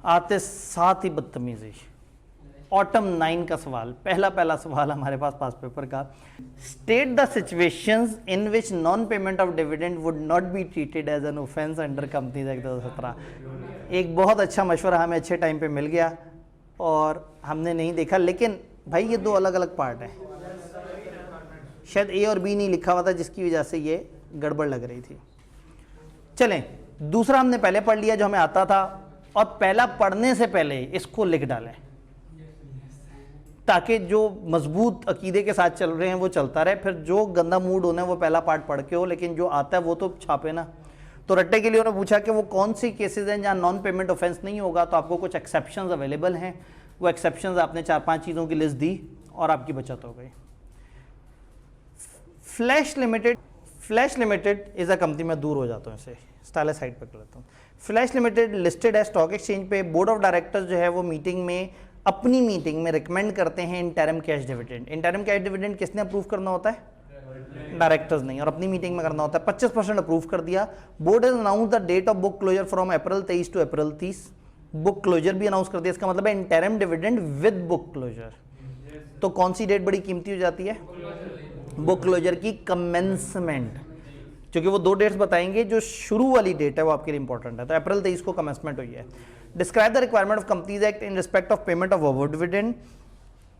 आते साथ ही बदतमीजी। ऑटम 9 का सवाल, पहला सवाल हमारे पास पेपर का, state the situations in which non payment of dividend would not be treated as an offence under companies act 2017। एक बहुत अच्छा मशवरा हमें अच्छे टाइम पे मिल गया और हमने नहीं देखा, लेकिन भाई ये दो अलग अलग पार्ट है, शायद ए और बी नहीं लिखा हुआ था जिसकी वजह से ये गड़बड़ लग रही थी। चलें, दूसरा हमने पहले पढ़ लिया जो हमें आता था, और पहला पढ़ने से पहले इसको लिख डालें ताकि जो मजबूत अकीदे के साथ चल रहे हैं वो चलता रहे, फिर जो गंदा मूड होना है वो पहला पार्ट पढ़ के हो, लेकिन जो आता है वो तो छापे ना। तो रट्टे के लिए उन्होंने पूछा कि वो कौन सी केसेस हैं जहाँ नॉन पेमेंट ऑफेंस नहीं होगा, तो आपको कुछ एक्सेप्शंस अवेलेबल हैं। वो एक्सेप्शंस आपने 4-5 चीज़ों की लिस्ट दी और आपकी बचत हो गई। Flash limited is a company, मैं दूर हो जाता हूँ, इसे स्टाइलस साइड पर कर लेता हूँ। फ्लैश लिमिटेड लिस्टेड है स्टॉक एक्सचेंज पे। बोर्ड ऑफ डायरेक्टर्स जो है वो अपनी मीटिंग में रिकमेंड करते हैं interim cash dividend. Interim cash dividend किसने अप्रूव करना होता है? डायरेक्टर्स नहीं, और अपनी मीटिंग में करना होता है। 25% अप्रूव कर दिया। Board has announce the date of book closure from April 23 to April 30। Book closure भी अनाउंस कर दिया, इसका मतलब है interim dividend with book closure. तो कौन सी डेट बड़ी कीमती हो जाती है? बुक क्लोजर की कमेंसमेंट, क्योंकि वो 2 डेट्स बताएंगे, जो शुरू वाली डेट है वो आपके लिए इंपॉर्टेंट है। तो अप्रैल 23 को कमेंसमेंट हुई है। Describe the requirement of companies act in respect of payment of over dividend.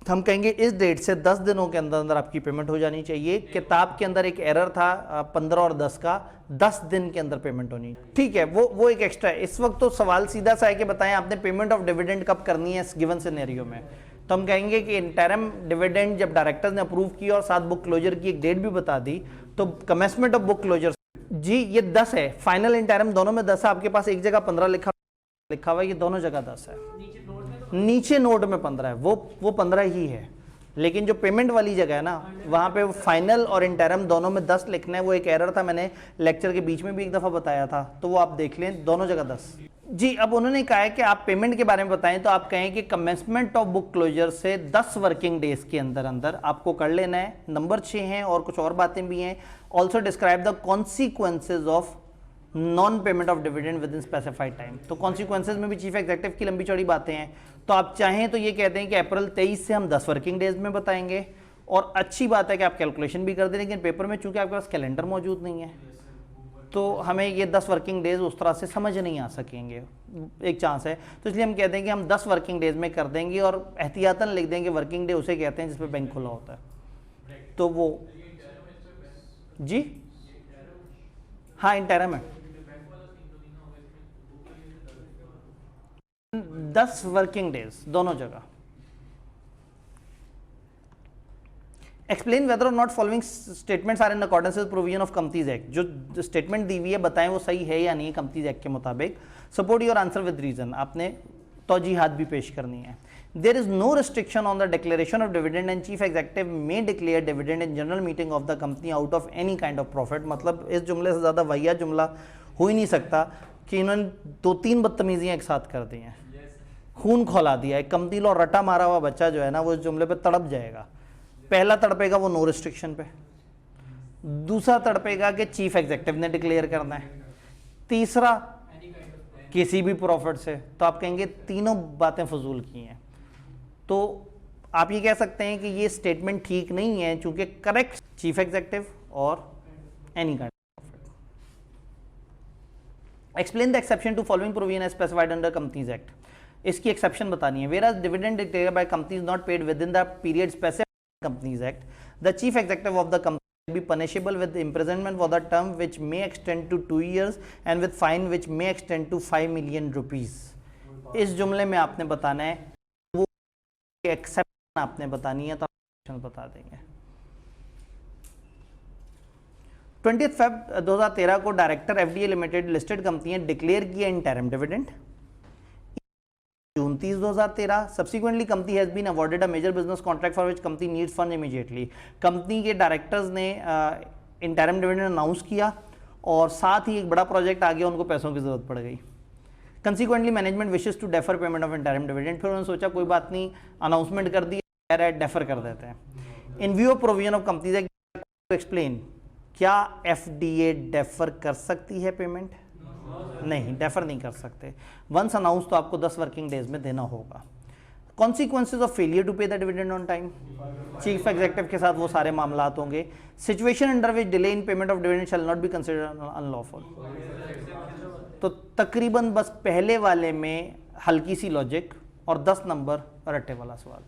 हम कहेंगे इस डेट से 10 दिनों के अंदर अंदर आपकी पेमेंट हो जानी चाहिए। किताब के अंदर एक एरर था 15 और 10 का, 10 दिन के अंदर पेमेंट होनी, ठीक है, वो एक एक्स्ट्रा है। इस वक्त तो सवाल सीधा सा है कि बताएं आपने पेमेंट ऑफ डिविडेंड कब करनी है इस गिवन सिनेरियो में। तो हम कहेंगे कि इंटरिम डिविडेंड जब डायरेक्टर्स ने अप्रूव किया और साथ बुक क्लोजर की एक डेट भी बता दी, तो कमेंसमेंट ऑफ बुक क्लोजर जी ये 10 है। फाइनल इंटरिम दोनों में 10 है। आपके पास एक जगह 15 लिखा हुआ है, ये दोनों जगह 10 है। नीचे नोट में 15 है, वो 15 ही है, लेकिन जो पेमेंट वाली जगह है ना वहाँ पे फाइनल और इंटरिम दोनों में 10 लिखना है। वो एक एरर था, मैंने लेक्चर के बीच में भी एक दफ़ा बताया था, तो वो आप देख लें, दोनों जगह 10 जी। अब उन्होंने कहा है कि आप पेमेंट के बारे में बताएं, तो आप कहें कि कमेंसमेंट ऑफ बुक क्लोजर से 10 वर्किंग डेज के अंदर अंदर आपको कर लेना है। नंबर 6 है और कुछ और बातें भी हैं। Also describe the consequences of non payment of dividend with in specified time. तो कॉन्सिक्वेंसेज में भी चीफ एग्जीक्यूटिव की लंबी चौड़ी बातें हैं। तो आप चाहें तो ये कहते हैं कि अप्रैल 23 से हम 10 वर्किंग डेज में बताएंगे, और अच्छी बात है कि आप कैलकुलेशन भी कर दें, लेकिन पेपर में चूंकि आपके पास कैलेंडर मौजूद नहीं है तो हमें ये 10 वर्किंग डेज उस तरह से समझ नहीं आ सकेंगे, एक चांस है। तो इसलिए हम कहते हैं कि हम 10 वर्किंग डेज में कर देंगे, और एहतियातन लिख देंगे वर्किंग डे उसे कहते हैं जिसपे बैंक खुला होता है। तो वो जी हाँ इंटरिम है, 10 वर्किंग डेज दोनों जगह। एक्सप्लेन वेदर और not following statements are in accordance with provision of companies act. जो स्टेटमेंट दी हुई है बताएं वो सही है या नहीं कंपनीज एक्ट के मुताबिक। Support your answer with reason, आपने तौजीहात भी पेश करनी है। There is no restriction on the declaration of dividend and chief executive may declare dividend in general meeting of the company out of any kind of profit. मतलब इस जुमले से ज़्यादा वाहियात जुमला हो ही नहीं सकता कि इन्होंने 2-3 बदतमीजियाँ एक साथ कर दी हैं, खून खौला दिया है। कंपनी लो रटा मारा हुआ बच्चा जो है ना वो इस जुमले पे तड़प जाएगा। पहला तड़पेगा वो नो रिस्ट्रिक्शन पे, दूसरा तड़पेगा कि चीफ एग्जीक्यूटिव ने डिक्लेयर करना है, तीसरा किसी भी प्रॉफिट से। तो आप कहेंगे तीनों बातें फजूल की हैं। तो आप ये कह सकते हैं कि ये स्टेटमेंट ठीक नहीं है, चूंकि करेक्ट चीफ एग्जीक्यूटिव और any kind of profit. Explain the exception to following provision as specified under companies act. इसकी एक्सेप्शन बतानी है। Whereas dividend declared by companies not paid within the period specified Companies Act, the chief executive of the company will be punishable with imprisonment for the term which may extend to 2 years and with fine which may extend to 5 million rupees। इस जुमले में आपने बताना है, वो exception आपने बतानी है, तो आप बता देंगे। 20 Feb 2013 को director FDA limited listed company ने डिक्लेयर किया interim dividend. June 30 2013 subsequently company has been awarded a major business contract for which company needs fund immediately. Company के डायरेक्टर्स ने इंटरिम डिविडेंड अनाउंस किया और साथ ही एक बड़ा प्रोजेक्ट आ गया, उनको पैसों की जरूरत पड़ गई। Consequently management wishes to defer payment of interim dividend. फिर उन्होंने सोचा कोई बात नहीं, अनाउंसमेंट कर दी, डेफर कर देते हैं। इन view of provision of companies act explain, क्या FDA डेफर कर सकती है पेमेंट? नहीं, डेफर नहीं कर सकते। वंस अनाउंस तो आपको 10 वर्किंग डेज में देना होगा। कॉन्सिक्वेंसेज ऑफ फेलियर टू पे the dividend on time, chief executive के साथ वो सारे मामला होंगे। Situation under which delay in payment of dividend shall not be considered unlawful. तो तकरीबन बस पहले वाले में हल्की सी लॉजिक और 10 नंबर रट्टे वाला सवाल।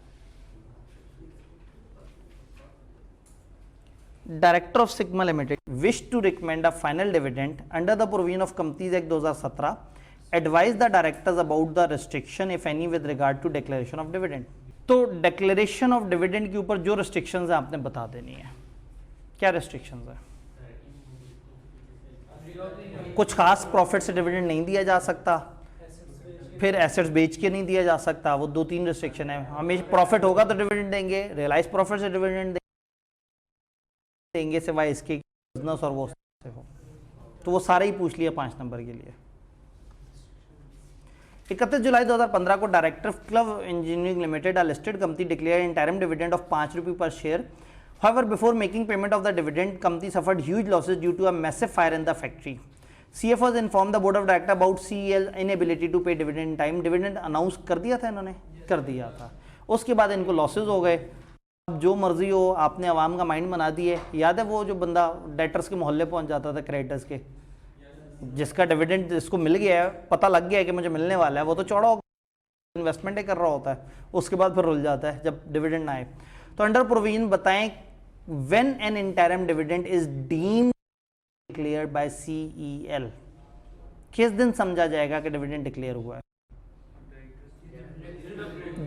Director of Sigma Limited wish to recommend a final dividend under the provision of Companies Act 2017. Advise the directors about the restriction if any with regard to declaration of dividend. तो declaration of dividend के ऊपर जो restrictions है आपने बता देनी है। क्या restrictions है? कुछ खास प्रॉफिट से डिविडेंड नहीं दिया जा सकता, फिर एसेट्स बेच के नहीं दिया जा सकता, वो 2-3 रिस्ट्रिक्शन है। हमें प्रॉफिट होगा तो डिविडेंड देंगे, रियलाइज प्रॉफिट से डिविडेंड देंगे सिवाय इसके बिजनेस और वो से हो। तो वो सारे ही पूछ लिया 5 नंबर के लिए। 31 जुलाई 2015 को director club engineering limited, a listed company, declare interim dividend of 5 रुपये पर share. However, before making payment of the dividend, company suffered huge losses due to a massive fire in the factory. CFO has informed the board of director about CEL inability to pay dividend in time. Dividend announce कर दिया था इन्होंने, कर दिया था। उसके बाद इनको लॉसेज हो गए। अब जो मर्जी हो, आपने आवाम का माइंड बना दिए। याद है वो जो बंदा डेटर्स के मोहल्ले पहुंच जाता था, क्रेडिटर्स के, जिसका डिविडेंड जिसको मिल गया है, पता लग गया है कि मुझे मिलने वाला है, वो तो चौड़ा इन्वेस्टमेंट ही कर रहा होता है, उसके बाद फिर रुल जाता है जब डिविडेंड ना आए। तो अंडर प्रोविजन बताएं when an interim dividend is deemed declared by CEL, किस दिन समझा जाएगा कि डिविडेंड डिक्लेयर हुआ है?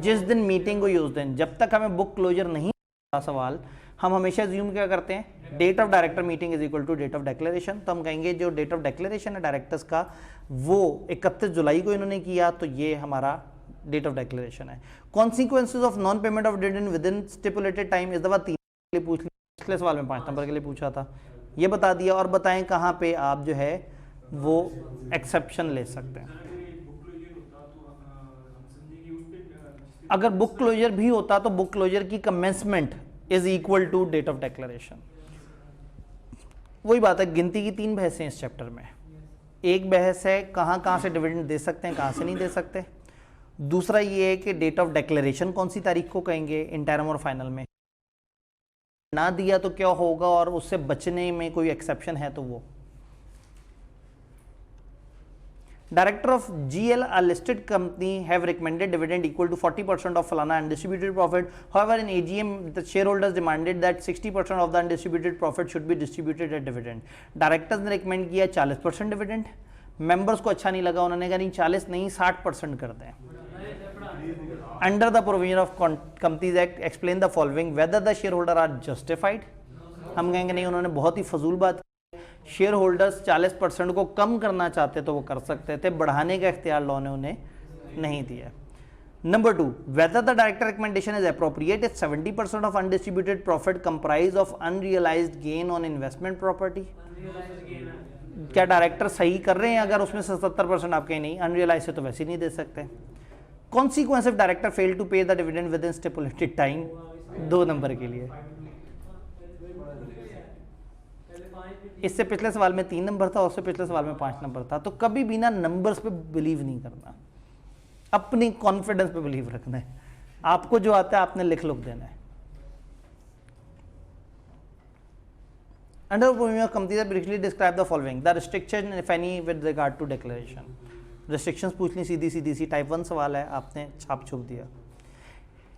जिस दिन मीटिंग हुई उस दिन। जब तक हमें बुक क्लोजर नहीं होता सवाल, हम हमेशा अज्यूम क्या करते हैं, date of director meeting is equal to date of declaration. तो हम कहेंगे जो डेट ऑफ डिक्लेरेशन है डायरेक्टर्स का, वो 31 जुलाई को इन्होंने किया, तो ये हमारा डेट ऑफ डिक्लेरेशन है। Consequences of non payment of dividend with in stipulated time, इस दफा 3 के लिए पूछ लिया, पिछले सवाल में 5 नंबर के लिए पूछा था, ये बता दिया। और बताएं कहाँ पे आप जो है वो एक्सेप्शन ले सकते हैं। अगर बुक क्लोजर भी होता तो बुक क्लोजर की commencement is equal to date of declaration. वही बात है, गिनती की 3 बहसें इस चैप्टर में। एक बहस है कहाँ कहाँ से डिविडेंड दे सकते हैं, कहाँ से नहीं दे सकते। दूसरा ये है कि डेट ऑफ डिक्लेरेशन कौन सी तारीख को कहेंगे, इंटरिम और फाइनल में। ना दिया तो क्या होगा, और उससे बचने में कोई एक्सेप्शन है तो वो। Director of GL, a listed company, have recommended dividend equal to 40% of Falana undistributed profit. However, in AGM, the shareholders demanded that 60% of the undistributed profit should be distributed as dividend. Directors ने recommend किया 40% dividend. Members को अच्छा नहीं लगा, उन्होंने कहा नहीं 40 नहीं 60% कर दें। Under the provision of Companies Act, explain the following: whether the shareholder are justified. हम कहेंगे नहीं, उन्होंने बहुत ही फजूल बात। शेयर होल्डर्स 40% को कम करना चाहते तो वो कर सकते थे, बढ़ाने का इख्तियार लॉ ने उन्हें नहीं दिया। Number 2, whether the director recommendation is appropriate if 70% of undistributed profit comprise of unrealized gain on investment property. क्या डायरेक्टर सही कर रहे हैं अगर उसमें से 70% आप कहें नहीं, अनरियलाइज से तो वैसे ही नहीं दे सकते। Consequence if director failed to pay the dividend within stipulated time, 2 number के लिए। इससे पिछले सवाल में 3 नंबर था, उससे पिछले सवाल में 5 नंबर था। तो कभी भी ना नंबर्स पे बिलीव नहीं करना, अपनी कॉन्फिडेंस पे बिलीव रखना है। आपको जो आता है आपने लिख देना है। Under provision of companies briefly describe the following: the restriction if any with regard to declaration. Restrictions पूछ ली सीधी सी, टाइप 1 सवाल है, आपने छाप छुप दिया।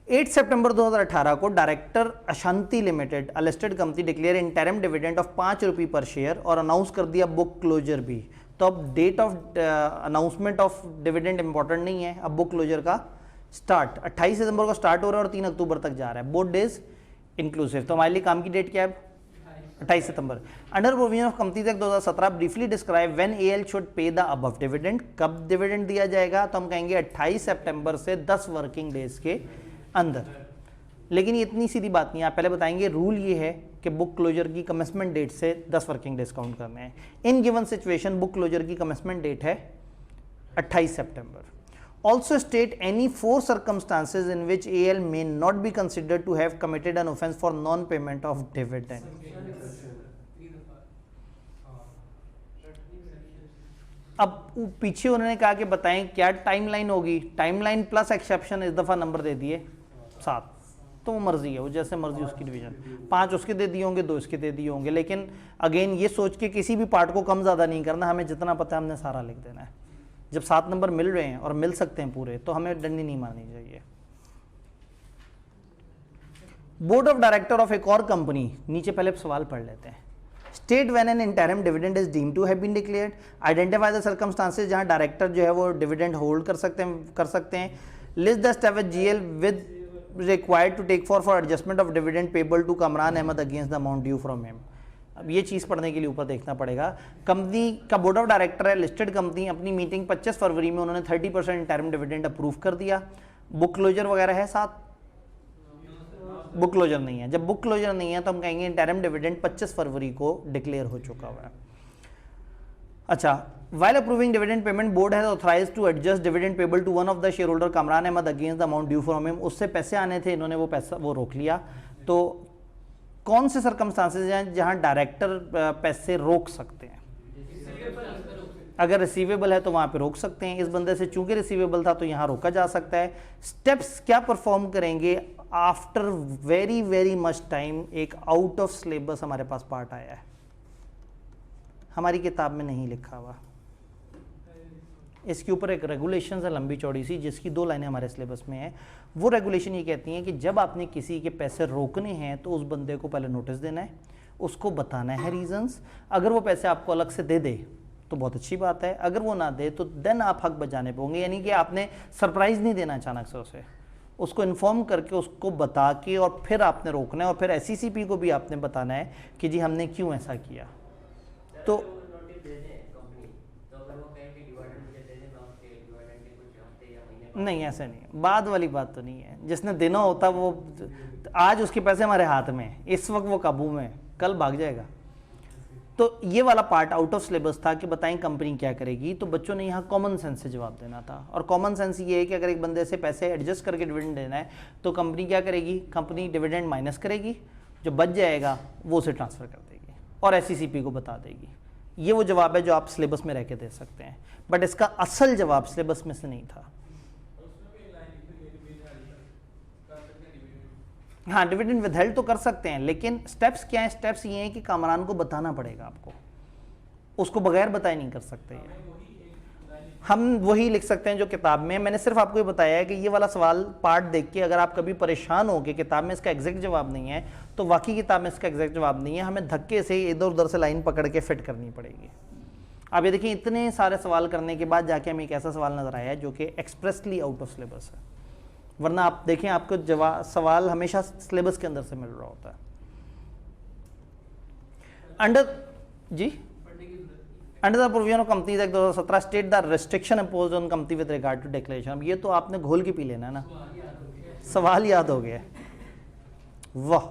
8 सितंबर 2018 को डायरेक्टर अशांति limited, a listed company, declare interim dividend of 5 रुपये पर शेयर और अनाउंस कर दिया बुक क्लोजर भी। तो अब date of announcement of dividend important नहीं है, अब बुक क्लोजर का स्टार्ट 28 सितंबर को स्टार्ट हो रहा है और 3 अक्टूबर तक जा रहा है, बोथ डेज इंक्लूसिव। तो हमारे लिए काम की डेट क्या है, 28 सितंबर। Under provision of companies act 2017 briefly describe when AL should pay the above dividend. कब डिविडेंड दिया जाएगा, तो हम कहेंगे 28 सितंबर से 10 वर्किंग डेज के अंदर। लेकिन ये इतनी सीधी बात नहीं है, आप पहले बताएंगे रूल ये है कि बुक क्लोजर की कमेंसमेंट डेट से 10 वर्किंग डेज काउंट करने हैं। In given situation book closure की कमेंसमेंट डेट है 28 सितंबर। Also state any 4 circumstances in which AL may not be considered to have committed an offence for non-payment of dividend. अब पीछे उन्होंने कहा कि बताएं क्या टाइमलाइन होगी, टाइमलाइन प्लस एक्सेप्शन इस दफ़ा नंबर दे दिए 7, तो वो मर्जी है, वो जैसे मर्जी उसकी डिवीजन, 5 उसके दे दिए होंगे, 2 इसके दे दिए होंगे, लेकिन अगेन ये सोच के किसी भी पार्ट को कम ज़्यादा नहीं करना, हमें जितना पता है हमने सारा लिख देना है। जब 7 नंबर मिल रहे हैं और मिल सकते हैं पूरे, तो हमें डंडी नहीं मारनी चाहिए। बोर्ड ऑफ डायरेक्टर ऑफ एक और कंपनी, नीचे पहले सवाल पढ़ लेते हैं। State when an interim dividend is deemed to have been declared, identify the circumstances जहां डायरेक्टर जो है वो डिविडेंड होल्ड कर सकते हैं, लिस्ट द स्टेप जीएल with required to take for adjustment of dividend payable to Kamran Ahmed against the amount due from him. अब ये चीज़ पढ़ने के लिए ऊपर देखना पड़ेगा। कंपनी का बोर्ड ऑफ डायरेक्टर है, लिस्टेड कंपनी, अपनी मीटिंग 25 फरवरी में उन्होंने 30% इंटरिम डिविडेंड अप्रूव कर दिया। बुक क्लोजर वगैरह है साथ? बुक क्लोजर नहीं है। जब बुक क्लोजर नहीं है तो हम कहेंगे इंटरिम डिविडेंड 25 फरवरी को डिक्लेयर हो चुका हुआ है। अच्छा, while approving dividend payment board has authorized to adjust dividend payable to one of the shareholder Kamran Ahmad against the amount due from him, उससे पैसे आने थे, इन्होंने वो पैसा वो रोक लिया। तो कौन से सर्कमस्टांसेस हैं जहां डायरेक्टर पैसे रोक सकते हैं? अगर रिसीवेबल है तो वहां पे रोक सकते हैं। इस बंदे से चूंकि रिसीवेबल था तो यहां रोका जा सकता है। स्टेप्स क्या परफॉर्म करेंगे? After very very much time एक आउट ऑफ सिलेबस हमारे पास पार्ट आया है, हमारी किताब में नहीं लिखा हुआ। इसके ऊपर एक रेगुलेशन है लंबी चौड़ी सी, जिसकी 2 लाइनें हमारे सिलेबस में है। वो रेगुलेशन ये कहती हैं कि जब आपने किसी के पैसे रोकने हैं तो उस बंदे को पहले नोटिस देना है, उसको बताना है रीजंस। अगर वो पैसे आपको अलग से दे दे तो बहुत अच्छी बात है, अगर वो ना दे तो देन आप हक बजाने पे होंगे। यानी कि आपने सरप्राइज नहीं देना अचानक से उसे, उसको इन्फॉर्म करके, उसको बता के और फिर आपने रोकना है, और फिर SECP को भी आपने बताना है कि जी हमने क्यों ऐसा किया। तो नहीं, ऐसा नहीं है, बाद वाली बात तो नहीं है। जिसने देना होता वो आज उसके पैसे हमारे हाथ में है, इस वक्त वो काबू में, कल भाग जाएगा। तो ये वाला पार्ट आउट ऑफ सिलेबस था कि बताएं कंपनी क्या करेगी। तो बच्चों ने यहाँ कॉमन सेंस से जवाब देना था, और कॉमन सेंस ये है कि अगर एक बंदे से पैसे एडजस्ट करके डिविडेंड देना है तो कंपनी क्या करेगी? कंपनी डिविडेंड माइनस करेगी, जो बच जाएगा वो उसे ट्रांसफ़र कर देगी और SECP को बता देगी। ये वो जवाब है जो आप सिलेबस में रह के दे सकते हैं, बट इसका असल जवाब सिलेबस में से नहीं था। हाँ, डिविडेंड विदहेल्ड तो कर सकते हैं, लेकिन स्टेप्स क्या हैं? स्टेप्स ये हैं कि कामरान को बताना पड़ेगा आपको, उसको बगैर बताए नहीं कर सकते। हम वही लिख सकते हैं जो किताब में। मैंने सिर्फ आपको ये बताया है कि ये वाला सवाल पार्ट देख के अगर आप कभी परेशान हो कि किताब में इसका एग्जैक्ट जवाब नहीं है, तो वाकई किताब में इसका एग्जैक्ट जवाब नहीं है, हमें धक्के से इधर उधर से लाइन पकड़ के फिट करनी पड़ेगी। अब ये देखिए, इतने सारे सवाल करने के बाद जाके हमें एक ऐसा सवाल नजर आया है जो कि एक्सप्रेसली आउट ऑफ सिलेबस है, वरना आप देखें आपको जवाब सवाल हमेशा सिलेबस के अंदर से मिल रहा होता है। Under the provision of companies act 2017 state the restriction imposed on company with regard to declaration. अब ये तो आपने घोल के पी लेना है ना, सवाल याद हो गया। वाह,